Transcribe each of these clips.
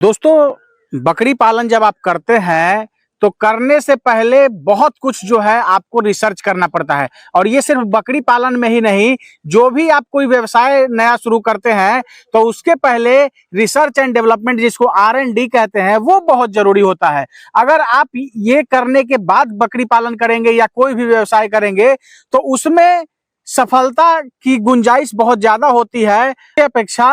दोस्तों, बकरी पालन जब आप करते हैं तो करने से पहले बहुत कुछ जो है आपको रिसर्च करना पड़ता है। और ये सिर्फ बकरी पालन में ही नहीं, जो भी आप कोई व्यवसाय नया शुरू करते हैं तो उसके पहले रिसर्च एंड डेवलपमेंट, जिसको R&D कहते हैं, वो बहुत जरूरी होता है। अगर आप ये करने के बाद बकरी पालन करेंगे या कोई भी व्यवसाय करेंगे तो उसमें सफलता की गुंजाइश बहुत ज्यादा होती है अपेक्षा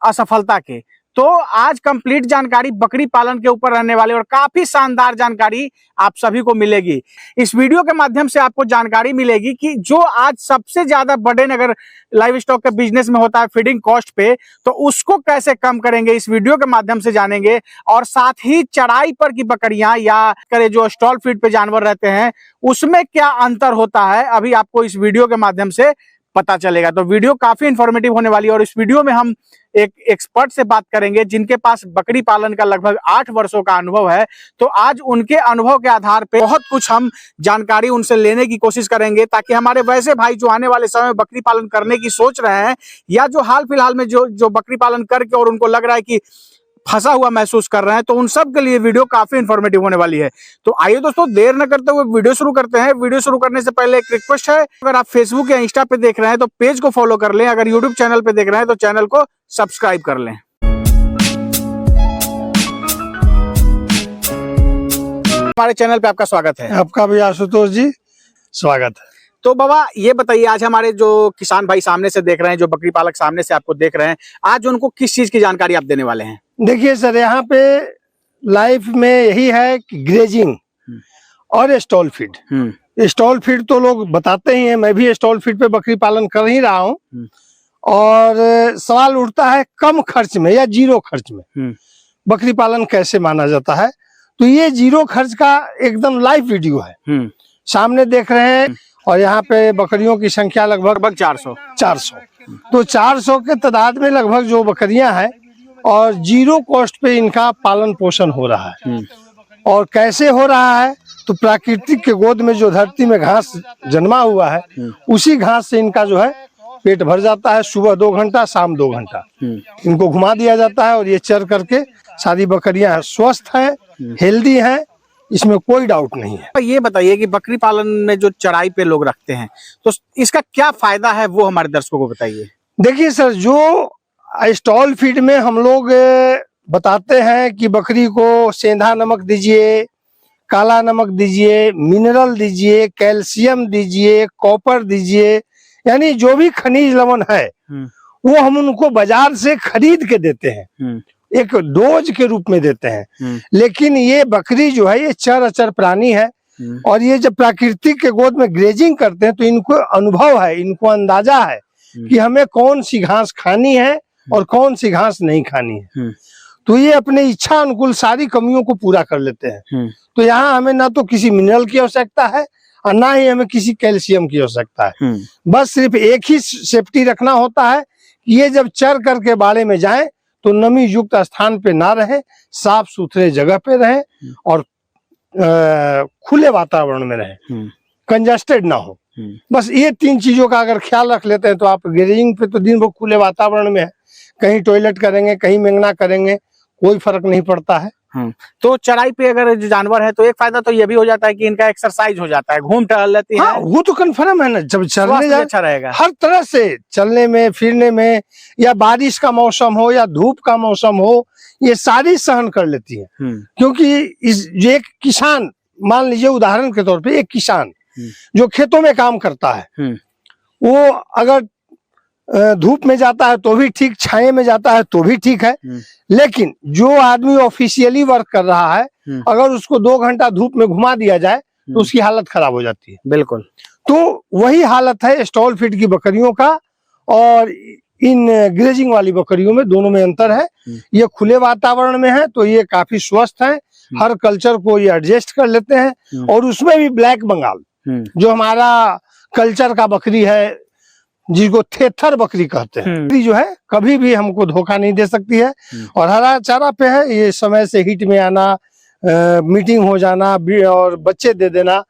असफलता के। तो आज कंप्लीट जानकारी बकरी पालन के ऊपर रहने वाले और काफी शानदार जानकारी आप सभी को मिलेगी। इस वीडियो के माध्यम से आपको जानकारी मिलेगी कि जो आज सबसे ज्यादा बर्डन अगर लाइव स्टॉक के बिजनेस में होता है फीडिंग कॉस्ट पे, तो उसको कैसे कम करेंगे इस वीडियो के माध्यम से जानेंगे। और साथ ही चराई पर की बकरियां या करे जो स्टॉल फीड पे जानवर रहते हैं उसमें क्या अंतर होता है, अभी आपको इस वीडियो के माध्यम से पता चलेगा। तो वीडियो काफी इंफॉर्मेटिव होने वाली है और इस वीडियो में हम एक एक्सपर्ट से बात करेंगे जिनके पास बकरी पालन का लगभग 8 वर्षों का अनुभव है। तो आज उनके अनुभव के आधार पे बहुत कुछ हम जानकारी उनसे लेने की कोशिश करेंगे, ताकि हमारे वैसे भाई जो आने वाले समय में बकरी पालन करने की सोच रहे हैं या जो हाल फिलहाल में जो बकरी पालन करके और उनको लग रहा है कि फंसा हुआ महसूस कर रहे हैं, तो उन सब के लिए वीडियो काफी इंफॉर्मेटिव होने वाली है। तो आइए दोस्तों, देर न करते हुए वीडियो शुरू करते हैं। वीडियो शुरू करने से पहले एक रिक्वेस्ट है, अगर आप फेसबुक या इंस्टा पे देख रहे हैं तो पेज को फॉलो कर लें, अगर यूट्यूब चैनल पे देख रहे हैं तो चैनल को सब्सक्राइब कर लें। हमारे चैनल पे आपका स्वागत है। आपका भी आशुतोष जी स्वागत है। तो बाबा ये बताइए, आज हमारे जो किसान भाई सामने से देख रहे हैं, जो बकरी पालक सामने से आपको देख रहे हैं, आज उनको किस चीज की जानकारी आप देने वाले हैं? देखिए सर, यहाँ पे लाइफ में यही है कि ग्रेजिंग और स्टॉल फीड। स्टॉल फीड तो लोग बताते ही हैं, मैं भी स्टॉल फीड पे बकरी पालन कर ही रहा हूँ। और सवाल उठता है कम खर्च में या जीरो खर्च में बकरी पालन कैसे माना जाता है। तो ये जीरो खर्च का एकदम लाइव वीडियो है, सामने देख रहे हैं। और यहाँ पे बकरियों की संख्या लगभग 400। तो 400 के तादाद में लगभग जो बकरियां हैं और जीरो कॉस्ट पे इनका पालन पोषण हो रहा है। और कैसे हो रहा है, तो प्राकृतिक के गोद में जो धरती में घास जन्मा हुआ है उसी घास से इनका जो है पेट भर जाता है। सुबह 2 घंटा, शाम 2 घंटा इनको घुमा दिया जाता है और ये चर करके सारी बकरियां स्वस्थ हैं, हेल्दी हैं, इसमें कोई डाउट नहीं है। ये बताइए कि बकरी पालन में जो चराई पे लोग रखते हैं तो इसका क्या फायदा है, वो हमारे दर्शकों को बताइए। देखिए सर, जो स्टॉल फीड में हम लोग बताते हैं कि बकरी को सेंधा नमक दीजिए, काला नमक दीजिए, मिनरल दीजिए, कैल्शियम दीजिए, कॉपर दीजिए, यानी जो भी खनिज लवण है वो हम उनको बाजार से खरीद के देते हैं, एक डोज के रूप में देते हैं। लेकिन ये बकरी जो है ये चर अचर प्राणी है और ये जब प्राकृतिक के गोद में ग्रेजिंग करते हैं तो इनको अनुभव है, इनको अंदाजा है कि हमें कौन सी घास खानी है और कौन सी घास नहीं खानी है। तो ये अपने इच्छा अनुकूल सारी कमियों को पूरा कर लेते हैं। तो यहाँ हमें ना तो किसी मिनरल की आवश्यकता है और ना ही हमें किसी कैल्शियम की आवश्यकता है। बस सिर्फ एक ही सेफ्टी रखना होता है कि ये जब चर करके बाड़े में जाएं तो नमी युक्त स्थान पे ना रहे, साफ सुथरे जगह पे रहे और खुले वातावरण में रहे, कंजस्टेड ना हो। बस ये 3 चीजों का अगर ख्याल रख लेते हैं तो आप ग्रेजिंग पे तो दिन भर खुले वातावरण में है, कहीं टॉयलेट करेंगे, कहीं मेंगना करेंगे, कोई फर्क नहीं पड़ता है। तो चराई पे अगर जो जानवर है तो एक फायदा तो ये भी हो जाता है कि इनका एक्सरसाइज हो जाता है, घूम टहल लेती है। हाँ, वो तो कन्फर्म है ना, जब चलने जाए अच्छा रहेगा हर तरह से, चलने में, फिरने में, या बारिश का मौसम हो या धूप का मौसम हो, ये सारी सहन कर लेती है। क्योंकि एक किसान, मान लीजिए उदाहरण के तौर पे एक किसान जो खेतों में काम करता है, वो अगर धूप में जाता है तो भी ठीक, छाये में जाता है तो भी ठीक है। लेकिन जो आदमी ऑफिशियली वर्क कर रहा है, अगर उसको 2 घंटा धूप में घुमा दिया जाए तो उसकी हालत खराब हो जाती है। बिल्कुल। तो वही हालत है स्टॉल फीड की बकरियों का और इन ग्रेजिंग वाली बकरियों में, दोनों में अंतर है। ये खुले वातावरण में है तो ये काफी स्वस्थ है, हर कल्चर को ये एडजस्ट कर लेते हैं। और उसमें भी ब्लैक बंगाल जो हमारा कल्चर का बकरी है, जिसको थेथर बकरी कहते हैं, बकरी जो है कभी भी हमको धोखा नहीं दे सकती है और हरा चारा पे है। ये समय से हीट में आना, मीटिंग हो जाना और बच्चे दे देना,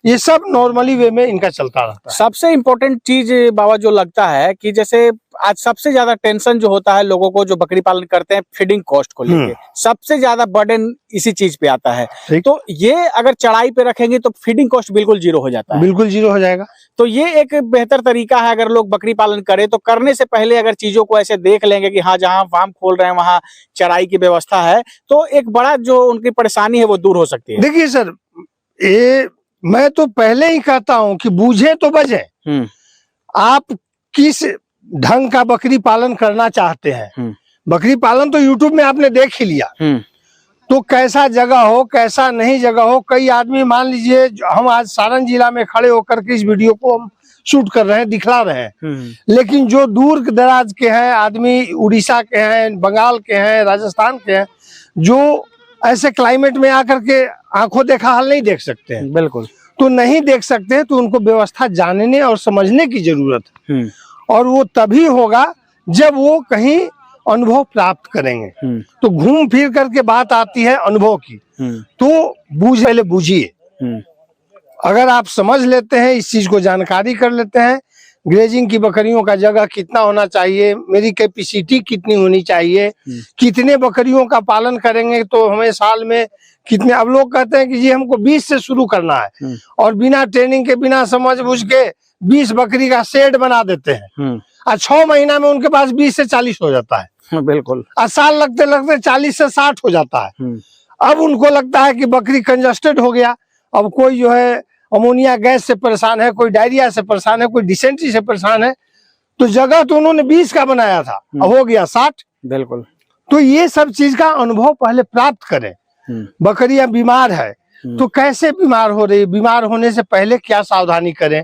ये सब नॉर्मली वे में इनका चलता रहता है। सबसे इम्पोर्टेंट चीज बाबा जो लगता है कि जैसे आज सबसे ज्यादा टेंशन जो होता है लोगों को जो बकरी पालन करते हैं फीडिंग कॉस्ट को लेके, सबसे ज्यादा बर्डन इसी चीज पे आता है। ठीक। तो ये अगर चढ़ाई पे रखेंगे तो फीडिंग कॉस्ट बिल्कुल जीरो हो जाता है। बिल्कुल जीरो हो जाएगा। तो ये एक बेहतर तरीका है, अगर लोग बकरी पालन करें तो करने से पहले अगर चीजों को ऐसे देख लेंगे कि हाँ जहाँ फार्म खोल रहे हैं वहाँ चराई की व्यवस्था है, तो एक बड़ा जो उनकी परेशानी है वो दूर हो सकती है। देखिए सर, ये मैं तो पहले ही कहता हूँ कि बूझे तो बजे। आप किस ढंग का बकरी पालन करना चाहते हैं। बकरी पालन तो यूट्यूब में आपने देख ही लिया, तो कैसा जगह हो कैसा नहीं जगह हो। कई आदमी, मान लीजिए हम आज सारण जिला में खड़े होकर के इस वीडियो को हम शूट कर रहे हैं, दिखला रहे हैं, लेकिन जो दूर दराज के हैं आदमी, उड़ीसा के हैं, बंगाल के हैं, राजस्थान के हैं, जो ऐसे क्लाइमेट में आकर के आंखों देखा हाल नहीं देख सकते हैं। बिल्कुल। तो नहीं देख सकते हैं, तो उनको व्यवस्था जानने और समझने की जरूरत है। और वो तभी होगा जब वो कहीं अनुभव प्राप्त करेंगे। तो घूम फिर करके बात आती है अनुभव की। तो पहले बूझिए। अगर आप समझ लेते हैं, इस चीज को जानकारी कर लेते हैं, ग्रेजिंग की बकरियों का जगह कितना होना चाहिए, मेरी कैपेसिटी कितनी होनी चाहिए, कितने बकरियों का पालन करेंगे तो हमें साल में कितने। अब लोग कहते हैं कि जी हमको 20 से शुरू करना है, और बिना ट्रेनिंग के, बिना समझ बूझ के 20 बकरी का शेड बना देते हैं, और 6 महीना में उनके पास 20 से 40 हो जाता है। बिल्कुल। और साल लगते लगते 40 से 60 हो जाता है। अब उनको लगता है कि बकरी कंजस्टेड हो गया, अब कोई जो है अमोनिया गैस से परेशान है, कोई डायरिया से परेशान है, कोई डिसेंट्री से परेशान है। तो जगह तो उन्होंने 20 का बनाया था, अब हो गया 60। बिल्कुल। तो ये सब चीज का अनुभव पहले प्राप्त करें। बकरियां बीमार है तो कैसे बीमार हो रही है, बीमार होने से पहले क्या सावधानी करें,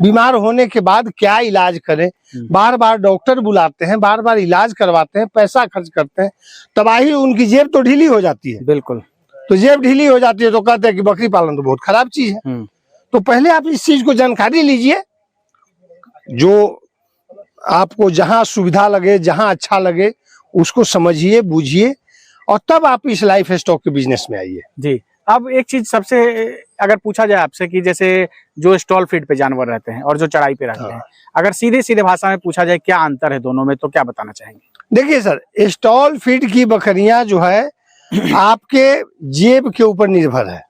बीमार होने के बाद क्या इलाज करें। बार बार डॉक्टर बुलाते हैं, बार बार इलाज करवाते हैं, पैसा खर्च करते हैं, तबाही, उनकी जेब तो ढीली हो जाती है। बिल्कुल। तो जेब ढीली हो जाती है तो कहते हैं कि बकरी पालन तो बहुत खराब चीज है। तो पहले आप इस चीज को जानकारी लीजिए, जो आपको जहां सुविधा लगे, जहां अच्छा लगे, उसको समझिए, बूझिए, और तब आप इस लाइफ स्टॉक के बिजनेस में आइए। जी। अब एक चीज सबसे अगर पूछा जाए आपसे कि जैसे जो स्टॉल फीड पे जानवर रहते हैं और जो चढ़ाई पे रहते हैं, अगर सीधे सीधे भाषा में पूछा जाए क्या अंतर है दोनों में, तो क्या बताना चाहेंगे? देखिए सर, स्टॉल फीड की बकरियां जो है आपके जेब के ऊपर निर्भर है।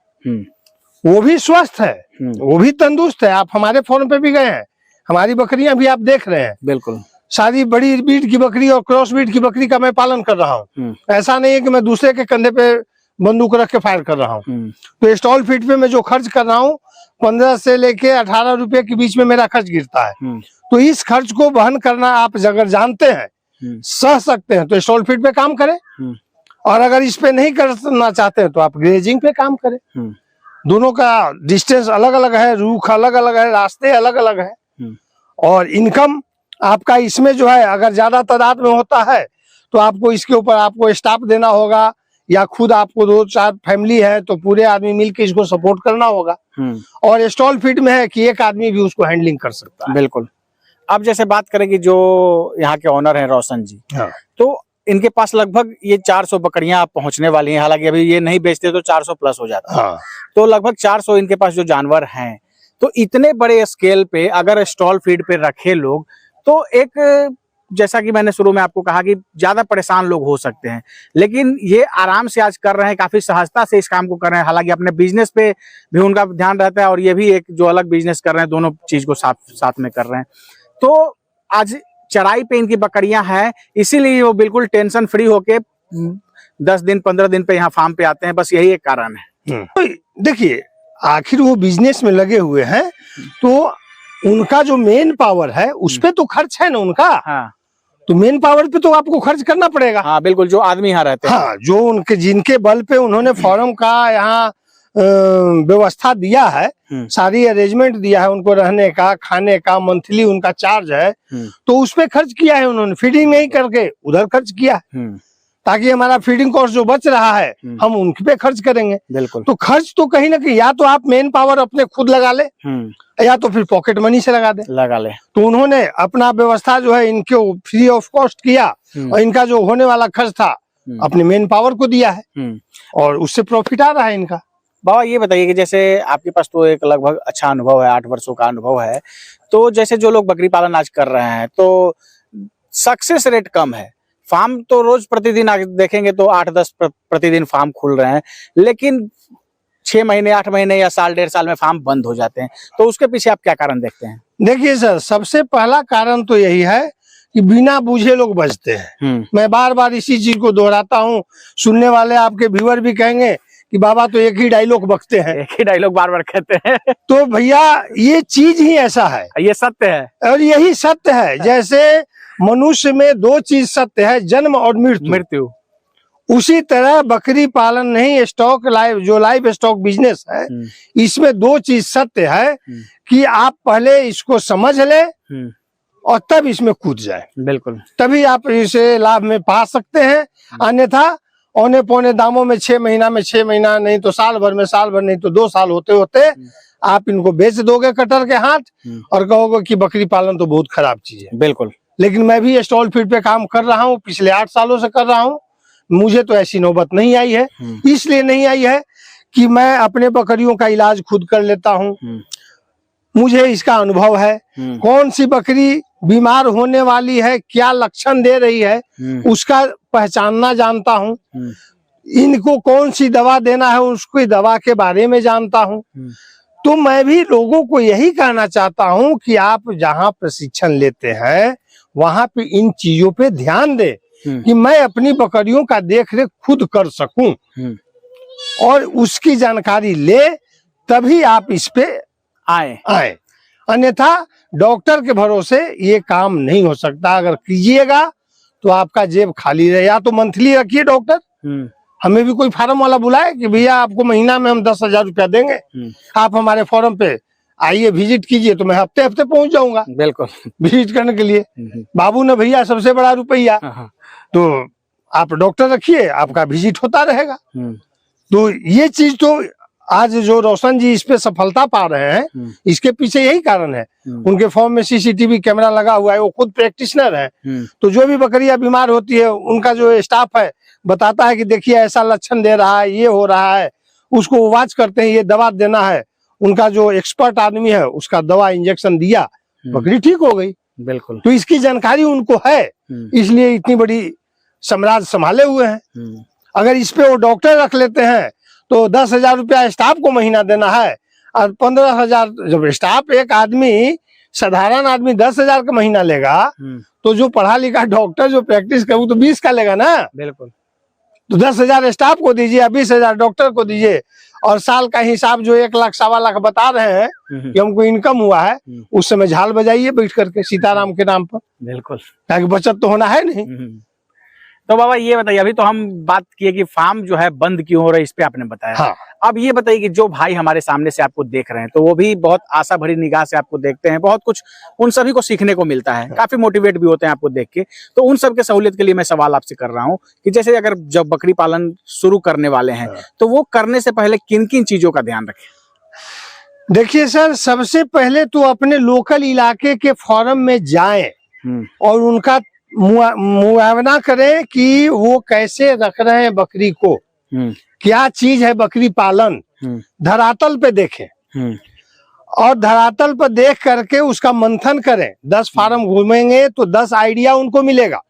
वो भी स्वस्थ है, वो भी तंदुरुस्त है। आप हमारे फोन पे भी गए हैं, हमारी बकरियां भी आप देख रहे हैं। बिल्कुल। सारी बड़ी ब्रीड की बकरी और क्रॉस ब्रीड की बकरी का मैं पालन कर रहा हूँ। ऐसा नहीं है कि मैं दूसरे के कंधे पे बंदूक रख के फायर कर रहा हूँ। तो स्टॉल फीड पे मैं जो खर्च कर रहा हूँ 15 से लेके 18 रुपए के बीच में मेरा खर्च गिरता है। तो इस खर्च को वहन करना आप अगर जानते हैं, सह सकते हैं, तो स्टॉल फीड पे काम करें। और अगर इस पे नहीं करना चाहते हैं तो आप ग्रेजिंग पे काम करें। दोनों का डिस्टेंस अलग अलग है, रूख अलग अलग है, रास्ते अलग अलग है, और इनकम आपका इसमें जो है अगर ज्यादा तादाद में होता है तो आपको इसके ऊपर आपको स्टाफ देना होगा, या खुद आपको 2-4 फैमिली है तो पूरे आदमी मिलकर इसको सपोर्ट करना होगा। और स्टॉल फीड में है कि एक आदमी भी उसको हैंडलिंग कर सकता है। बिल्कुल। अब जैसे बात करें कि जो यहाँ के ओनर हैं रोशन जी, तो इनके पास लगभग ये 400 बकरियां पहुंचने वाली हैं। हालांकि अभी ये नहीं बेचते तो 400 प्लस हो जाता है। तो लगभग 400 इनके पास जो जानवर हैं, तो इतने बड़े स्केल पे अगर स्टॉल फीड पे रखे लोग, तो एक जैसा कि मैंने शुरू में आपको कहा कि ज्यादा परेशान लोग हो सकते हैं, लेकिन ये आराम से आज कर रहे हैं, काफी सहजता से इस काम को कर रहे हैं। हालांकि अपने बिजनेस पे भी उनका ध्यान रहता है और ये भी एक जो अलग बिजनेस कर रहे हैं, दोनों चीज को साथ में कर रहे हैं। तो आज चराई पे इनकी बकरियां हैं, इसीलिए वो बिल्कुल टेंशन फ्री होके 10 दिन 15 दिन पे यहाँ फार्म पे आते हैं, बस यही एक कारण है। देखिए, आखिर वो बिजनेस में लगे हुए हैं, तो उनका जो मेन पावर है उस पे तो खर्च है ना उनका। तो मेन पावर पे तो आपको खर्च करना पड़ेगा। हाँ बिल्कुल, जो आदमी यहाँ रहते हैं। हाँ, जो उनके जिनके बल पे उन्होंने फॉर्म का यहाँ व्यवस्था दिया है, सारी अरेंजमेंट दिया है, उनको रहने का, खाने का, मंथली उनका चार्ज है, तो उस पे खर्च किया है उन्होंने। फीडिंग नहीं करके उधर खर्च किया है, ताकि हमारा फीडिंग कॉस्ट जो बच रहा है हम उनके पे खर्च करेंगे। बिल्कुल। तो खर्च तो कहीं ना कहीं या तो आप मेन पावर अपने खुद लगा ले, या तो फिर पॉकेट मनी से लगा ले। तो उन्होंने अपना व्यवस्था जो है इनके फ्री ऑफ कॉस्ट किया, और इनका जो होने वाला खर्च था अपने मेन पावर को दिया है, और उससे प्रॉफिट आ रहा है इनका। बाबा ये बताइए कि जैसे आपके पास तो एक लगभग अच्छा अनुभव है, 8 वर्षों का अनुभव है, तो जैसे जो लोग बकरी पालन आज कर रहे हैं तो सक्सेस रेट कम है। फार्म तो रोज प्रतिदिन आगे देखेंगे तो 8-10 प्रतिदिन फार्म खुल रहे हैं, लेकिन 6 महीने 8 महीने या साल 1.5 साल में फार्म बंद हो जाते हैं, तो उसके पीछे आप क्या कारण देखते हैं? देखिए सर, सबसे पहला कारण तो यही है कि बिना बूझे लोग बचते हैं। मैं बार बार इसी चीज को दोहराता हूँ, सुनने वाले आपके व्यूअर भी कहेंगे कि बाबा तो एक ही डायलॉग बकते हैं, एक ही डायलॉग बार बार कहते हैं। तो भैया ये चीज ही ऐसा है, ये सत्य है और यही सत्य है। जैसे मनुष्य में 2 चीज सत्य है, जन्म और मृत्यु। उसी तरह बकरी पालन नहीं, स्टॉक लाइव स्टॉक बिजनेस है, इसमें 2 चीज सत्य है कि आप पहले इसको समझ ले और तब इसमें कूद जाए, बिल्कुल, तभी आप इसे लाभ में पा सकते हैं। अन्यथा औने पौने दामों में 6 महीना में 6 महीना नहीं तो साल भर में साल भर नहीं तो 2 साल होते होते आप इनको बेच दोगे कटर के हाथ और कहोगे कि बकरी पालन तो बहुत खराब चीज है। बिल्कुल। लेकिन मैं भी स्टॉल फीड पे काम कर रहा हूँ, पिछले 8 सालों से कर रहा हूँ, मुझे तो ऐसी नौबत नहीं आई है। इसलिए नहीं आई है कि मैं अपने बकरियों का इलाज खुद कर लेता हूँ, मुझे इसका अनुभव है। कौन सी बकरी बीमार होने वाली है, क्या लक्षण दे रही है, उसका पहचानना जानता हूँ। इनको कौन सी दवा देना है, उसकी दवा के बारे में जानता हूँ। तो मैं भी लोगों को यही कहना चाहता हूँ कि आप जहाँ प्रशिक्षण लेते हैं वहां पे इन चीजों पे ध्यान दे कि मैं अपनी बकरियों का देख रेख खुद कर सकूं और उसकी जानकारी ले, तभी आप इस पे आए। अन्यथा डॉक्टर के भरोसे ये काम नहीं हो सकता। अगर कीजिएगा तो आपका जेब खाली रहे। या तो मंथली रखिए डॉक्टर, हमें भी कोई फार्म वाला बुलाए कि भैया आपको महीना में हम 10,000 रुपया देंगे, आप हमारे फॉर्म पे आइए, विजिट कीजिए, तो मैं हफ्ते हफ्ते पहुंच जाऊंगा बिल्कुल विजिट करने के लिए। बाबू ने भैया सबसे बड़ा रुपया, तो आप डॉक्टर रखिए, आपका विजिट होता रहेगा। तो ये चीज तो आज जो रोशन जी इस पे सफलता पा रहे हैं, इसके पीछे यही कारण है। उनके फॉर्म में सीसीटीवी कैमरा लगा हुआ है, वो खुद प्रैक्टिशनर है। तो जो भी बकरियां बीमार होती है, उनका जो स्टाफ है बताता है कि देखिए ऐसा लक्षण दे रहा है, ये हो रहा है, उसको वॉच करते हैं, ये दवा देना है। उनका जो एक्सपर्ट आदमी है उसका दवा इंजेक्शन दिया, बकरी ठीक हो गई। बिल्कुल। तो इसकी जानकारी उनको है, इसलिए इतनी बड़ी साम्राज्य संभाले हुए हैं। अगर इस पे वो डॉक्टर रख लेते हैं तो 10,000 रुपया स्टाफ को महीना देना है, और 15,000 जब स्टाफ, एक आदमी साधारण आदमी 10,000 का महीना लेगा, तो जो पढ़ा लिखा डॉक्टर जो प्रैक्टिस करे तो 20 का लेगा ना। बिल्कुल। तो 10,000 स्टाफ को दीजिए, 20,000 डॉक्टर को दीजिए, और साल का हिसाब जो 1 लाख 1.25 लाख बता रहे हैं कि हमको इनकम हुआ है, उस समय झाल बजाइए बैठ करके सीताराम के नाम पर। बिल्कुल, ताकि बचत तो होना है नहीं। तो बाबा ये बताइए, अभी तो हम बात किए कि फार्म जो है बंद क्यों हो रहा है, इस पे आपने बताया। हाँ। अब ये बताइए कि जो भाई हमारे सामने से आपको देख रहे हैं, तो वो भी बहुत आशा भरी निगाह से आपको देखते हैं, बहुत कुछ उन सभी को सीखने को मिलता है, काफी मोटिवेट भी होते हैं आपको देख के। तो उन सब के सहूलियत के लिए मैं सवाल आपसे कर रहा हूँ कि जैसे अगर जब बकरी पालन शुरू करने वाले हैं, तो वो करने से पहले किन किन चीजों का ध्यान रखें? देखिए सर, सबसे पहले तो अपने लोकल इलाके के फार्म में जाएं और उनका मुआवना करें कि वो कैसे रख रहे हैं बकरी को, क्या चीज है बकरी पालन, धरातल पे देखें और धरातल पर देख करके उसका मंथन करें। 10 फार्म घूमेंगे तो 10 आइडिया उनको मिलेगा।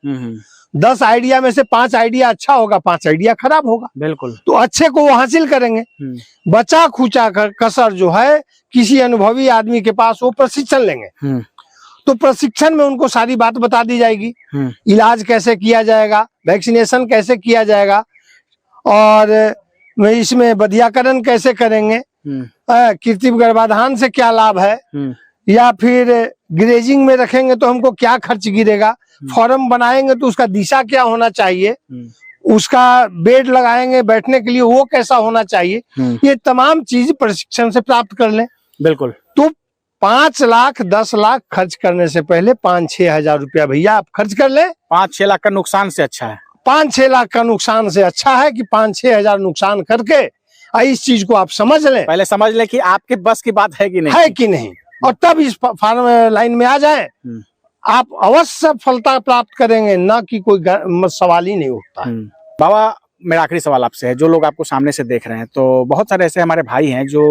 10 आइडिया में से 5 आइडिया अच्छा होगा, 5 आइडिया खराब होगा। बिल्कुल। तो अच्छे को वो हासिल करेंगे। बचा खुचा कसर जो है किसी अनुभवी आदमी के पास वो प्रशिक्षण लेंगे, तो प्रशिक्षण में उनको सारी बात बता दी जाएगी। इलाज कैसे किया जाएगा, वैक्सीनेशन कैसे किया जाएगा, और इसमें बधियाकरण कैसे करेंगे, कृत्रिम गर्भाधान से क्या लाभ है, या फिर ग्रेजिंग में रखेंगे तो हमको क्या खर्च गिरेगा, फॉर्म बनाएंगे तो उसका दिशा क्या होना चाहिए, उसका बेड लगाएंगे बैठने के लिए वो कैसा होना चाहिए, ये तमाम चीज प्रशिक्षण से प्राप्त कर लें। बिल्कुल। तो 5 लाख 10 लाख खर्च करने से पहले 5-6 हजार रुपया भैया आप खर्च कर ले। 5-6 लाख का नुकसान से अच्छा है, 5-6 लाख का नुकसान से अच्छा है कि 5-6 हजार नुकसान करके इस चीज को आप समझ लें, पहले समझ लें कि आपके बस की बात है कि नहीं, और तब इस फार्म लाइन में आ जाएं, आप अवश्य सफलता प्राप्त करेंगे, ना कि कोई सवाल ही नहीं उठता है। बाबा मेरा आखिरी सवाल आपसे है, जो लोग आपको सामने से देख रहे हैं, तो बहुत सारे ऐसे हमारे भाई हैं जो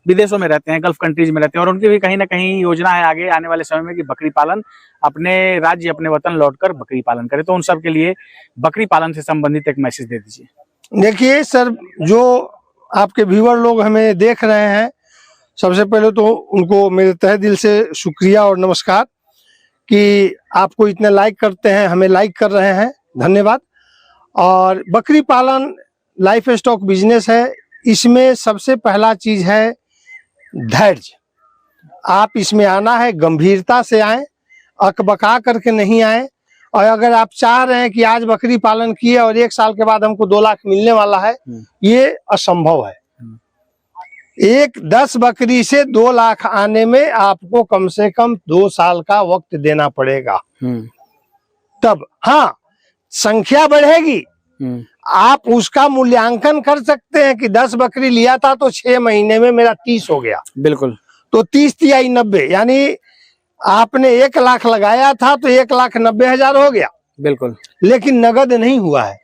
विदेशों में रहते हैं, गल्फ कंट्रीज में रहते हैं, और उनकी भी कहीं ना कहीं योजना है आगे आने वाले समय में कि बकरी पालन अपने राज्य, अपने वतन लौटकर बकरी पालन करें। तो उन सब के लिए बकरी पालन से संबंधित एक मैसेज दे दीजिए। देखिए सर, जो आपके व्यूअर लोग हमें देख रहे हैं, सबसे पहले तो उनको मेरे तहे दिल से शुक्रिया और नमस्कार कि आपको इतने लाइक करते हैं, हमें लाइक कर रहे हैं, धन्यवाद। और बकरी पालन लाइफ स्टॉक बिजनेस है, इसमें सबसे पहला चीज है धैर्य। आप इसमें आना है, गंभीरता से आए, अकबका करके नहीं आए। और अगर आप चाह रहे हैं कि आज बकरी पालन किए और 1 साल के बाद हमको 2 लाख मिलने वाला है, ये असंभव है। 10 बकरी से 2 लाख आने में आपको कम से कम 2 साल का वक्त देना पड़ेगा। तब हाँ, संख्या बढ़ेगी, आप उसका मूल्यांकन कर सकते हैं कि 10 बकरी लिया था तो 6 महीने में मेरा 30 हो गया। बिल्कुल। तो 30 तिहाई 90, यानी आपने 1 लाख लगाया था तो 1,90,000 हो गया। बिल्कुल। लेकिन नगद नहीं हुआ है,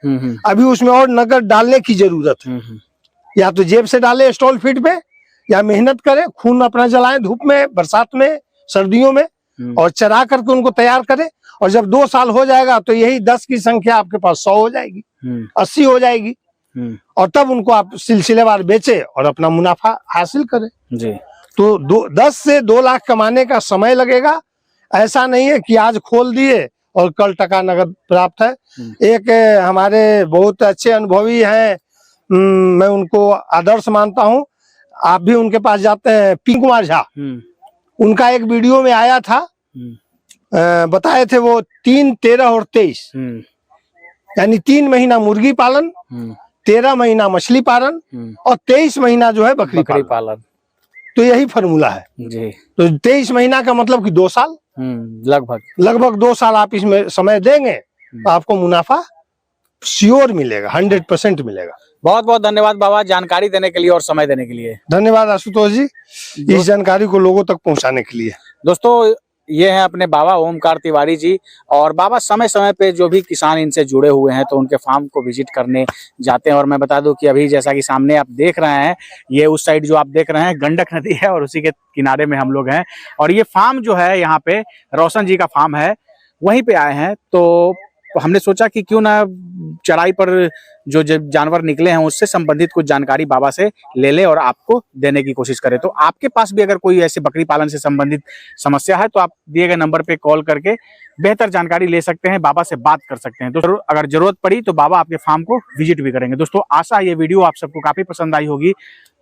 अभी उसमें और नगद डालने की जरूरत है। या तो जेब से डाले स्टॉल फीड पे, या मेहनत करे, खून अपना जलाए धूप में, बरसात में, सर्दियों में, और चरा करके उनको तैयार करे। और जब 2 साल हो जाएगा तो यही 10 की संख्या आपके पास 100 हो जाएगी, 80 हो जाएगी, और तब उनको आप सिलसिलेवार बेचे और अपना मुनाफा हासिल करें जी। तो 10 से 2 लाख कमाने का समय लगेगा। ऐसा नहीं है कि आज खोल दिए और कल टका नगद प्राप्त है। एक हमारे बहुत अच्छे अनुभवी हैं, मैं उनको आदर्श मानता हूँ, आप भी उनके पास जाते हैं, पिंक कुमार झा, उनका एक वीडियो में आया था, बताए थे वो 3, 13 और 23, यानी 3 महीना मुर्गी पालन, 13 महीना मछली पालन, और 23 महीना जो है बकरी पालन। तो यही फॉर्मूला है जी। तो 23 महीना का मतलब कि 2 साल, लगभग 2 साल आप इसमें समय देंगे तो आपको मुनाफा श्योर मिलेगा, 100% मिलेगा। बहुत बहुत धन्यवाद बाबा, जानकारी देने के लिए और समय देने के लिए। धन्यवाद आशुतोष जी, इस जानकारी को लोगों तक पहुंचाने के लिए। दोस्तों, ये हैं अपने बाबा ओमकार तिवारी जी, और बाबा समय समय पे जो भी किसान इनसे जुड़े हुए हैं तो उनके फार्म को विजिट करने जाते हैं। और मैं बता दूं कि अभी जैसा कि सामने आप देख रहे हैं, ये उस साइड जो आप देख रहे हैं गंडक नदी है, और उसी के किनारे में हम लोग हैं। और ये फार्म जो है यहाँ पे रोशन जी का फार्म है, वहीं पे आए हैं। तो हमने सोचा कि क्यों ना चढ़ाई पर जो जानवर निकले हैं उससे संबंधित कुछ जानकारी बाबा से ले ले और आपको देने की कोशिश करें। तो आपके पास भी अगर कोई ऐसे बकरी पालन से संबंधित समस्या है तो आप दिए गए नंबर पे कॉल करके बेहतर जानकारी ले सकते हैं, बाबा से बात कर सकते हैं। तो अगर जरूरत पड़ी तो बाबा आपके फार्म को विजिट भी करेंगे। दोस्तों, आशा ये वीडियो आप सबको काफी पसंद आई होगी।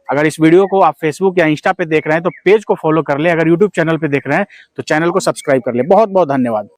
अगर इस वीडियो को आप फेसबुक या इंस्टा पे देख रहे हैं तो पेज को फॉलो कर ले, अगर यूट्यूब चैनल पे देख रहे हैं तो चैनल को सब्सक्राइब कर ले। बहुत बहुत धन्यवाद।